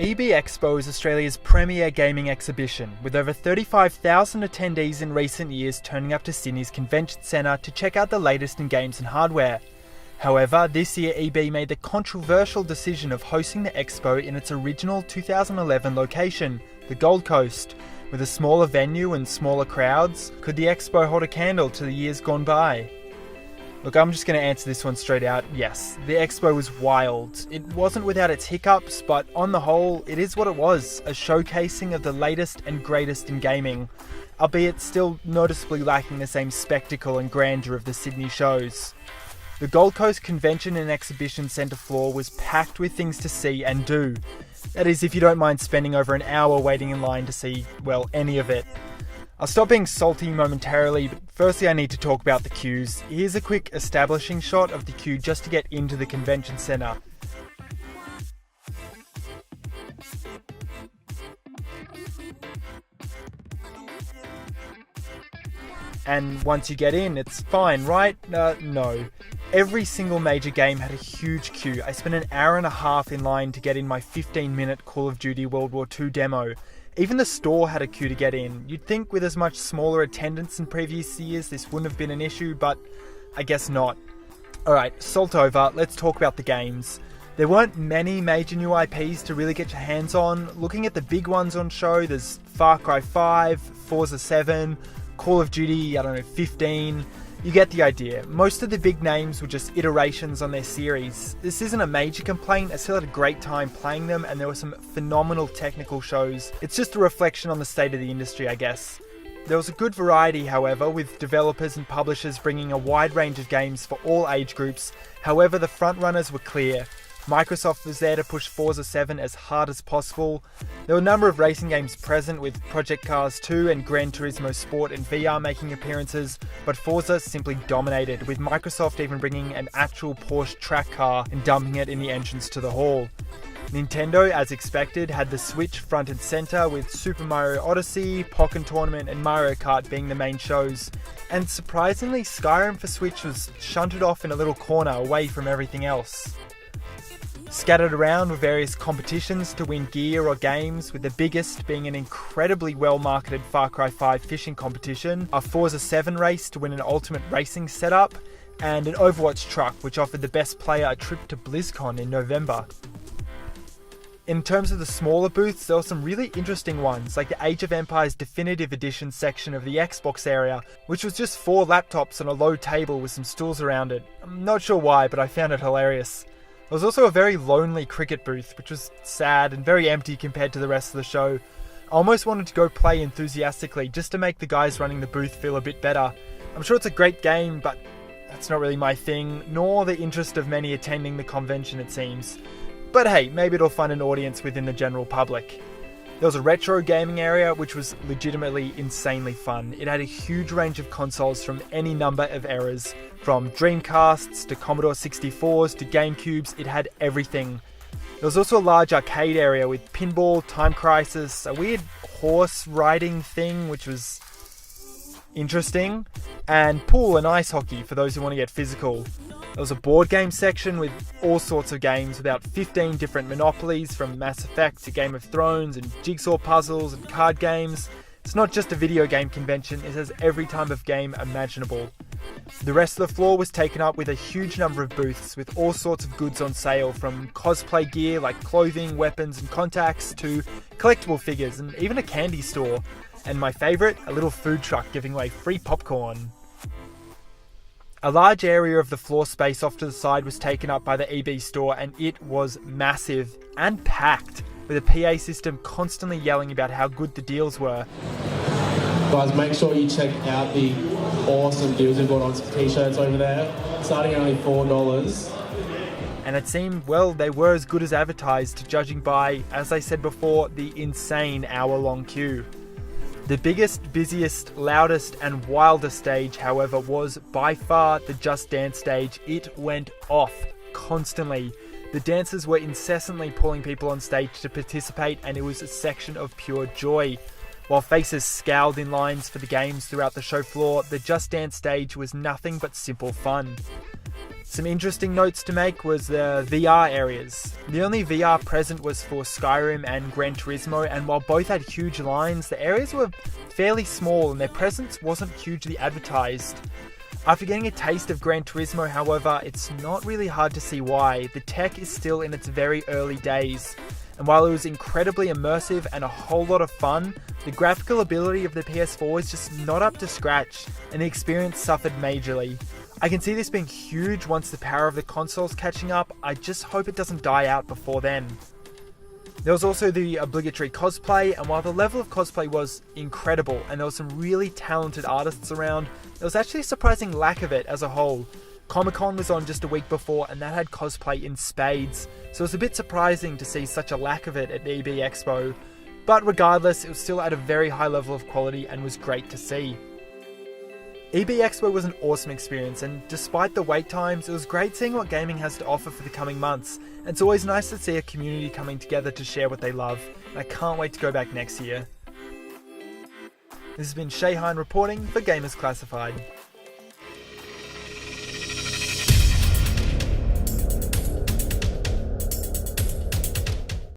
EB Expo is Australia's premier gaming exhibition, with over 35,000 attendees in recent years turning up to Sydney's Convention Centre to check out the latest in games and hardware. However, this year EB made the controversial decision of hosting the Expo in its original 2011 location, the Gold Coast. With a smaller venue and smaller crowds, could the Expo hold a candle to the years gone by? Look, I'm just going to answer this one straight out. Yes, the Expo was wild. It wasn't without its hiccups, but on the whole, it is what it was, a showcasing of the latest and greatest in gaming, albeit still noticeably lacking the same spectacle and grandeur of the Sydney shows. The Gold Coast Convention and Exhibition Centre floor was packed with things to see and do. That is, if you don't mind spending over an hour waiting in line to see, well, any of it. I'll stop being salty momentarily, but firstly I need to talk about the queues. Here's a quick establishing shot of the queue just to get into the convention centre. And once you get in, it's fine, right? No. Every single major game had a huge queue. I spent an hour and a half in line to get in my 15-minute Call of Duty World War II demo. Even the store had a queue to get in. You'd think with as much smaller attendance in previous years this wouldn't have been an issue, but I guess not. Alright, salt over, let's talk about the games. There weren't many major new IPs to really get your hands on. Looking at the big ones on show, there's Far Cry 5, Forza 7, Call of Duty, 15. You get the idea. Most of the big names were just iterations on their series. This isn't a major complaint, I still had a great time playing them and there were some phenomenal technical shows. It's just a reflection on the state of the industry, I guess. There was a good variety, however, with developers and publishers bringing a wide range of games for all age groups. However, the frontrunners were clear. Microsoft was there to push Forza 7 as hard as possible. There were a number of racing games present, with Project Cars 2 and Gran Turismo Sport and VR making appearances, but Forza simply dominated, with Microsoft even bringing an actual Porsche track car and dumping it in the entrance to the hall. Nintendo, as expected, had the Switch front and centre, with Super Mario Odyssey, Pokken Tournament and Mario Kart being the main shows. And surprisingly, Skyrim for Switch was shunted off in a little corner away from everything else. Scattered around were various competitions to win gear or games, with the biggest being an incredibly well-marketed Far Cry 5 fishing competition, a Forza 7 race to win an ultimate racing setup, and an Overwatch truck which offered the best player a trip to BlizzCon in November. In terms of the smaller booths, there were some really interesting ones, like the Age of Empires Definitive Edition section of the Xbox area, which was just 4 laptops on a low table with some stools around it. I'm not sure why, but I found it hilarious. There was also a very lonely cricket booth, which was sad and very empty compared to the rest of the show. I almost wanted to go play enthusiastically just to make the guys running the booth feel a bit better. I'm sure it's a great game, but that's not really my thing, nor the interest of many attending the convention, it seems. But hey, maybe it'll find an audience within the general public. There was a retro gaming area, which was legitimately insanely fun. It had a huge range of consoles from any number of eras, from Dreamcasts to Commodore 64s to GameCubes. It had everything. There was also a large arcade area with pinball, Time Crisis, a weird horse riding thing which was interesting, and pool and ice hockey for those who want to get physical. There was a board game section with all sorts of games, with about 15 different monopolies, from Mass Effect to Game of Thrones, and jigsaw puzzles and card games. It's not just a video game convention, it has every type of game imaginable. The rest of the floor was taken up with a huge number of booths with all sorts of goods on sale, from cosplay gear like clothing, weapons and contacts, to collectible figures and even a candy store. And my favourite, a little food truck giving away free popcorn. A large area of the floor space off to the side was taken up by the EB store, and it was massive and packed, with a PA system constantly yelling about how good the deals were. Guys, make sure you check out the awesome deals we've got on t-shirts over there, starting at only $4. And it seemed, well, they were as good as advertised, judging by, as I said before, the insane hour-long queue. The biggest, busiest, loudest and wildest stage, however, was by far the Just Dance stage. It went off constantly. The dancers were incessantly pulling people on stage to participate, and it was a section of pure joy. While faces scowled in lines for the games throughout the show floor, the Just Dance stage was nothing but simple fun. Some interesting notes to make was the VR areas. The only VR present was for Skyrim and Gran Turismo, and while both had huge lines, the areas were fairly small and their presence wasn't hugely advertised. After getting a taste of Gran Turismo, however, it's not really hard to see why. The tech is still in its very early days, and while it was incredibly immersive and a whole lot of fun, the graphical ability of the PS4 is just not up to scratch, and the experience suffered majorly. I can see this being huge once the power of the console's catching up. I just hope it doesn't die out before then. There was also the Obligatory Cosplay, and while the level of cosplay was incredible and there were some really talented artists around, there was actually a surprising lack of it as a whole. Comic-Con was on just a week before and that had cosplay in spades, so it was a bit surprising to see such a lack of it at the EB Expo. But regardless, it was still at a very high level of quality and was great to see. EB Expo was an awesome experience, and despite the wait times, it was great seeing what gaming has to offer for the coming months. And it's always nice to see a community coming together to share what they love, and I can't wait to go back next year. This has been Shayhan reporting for Gamers Classified.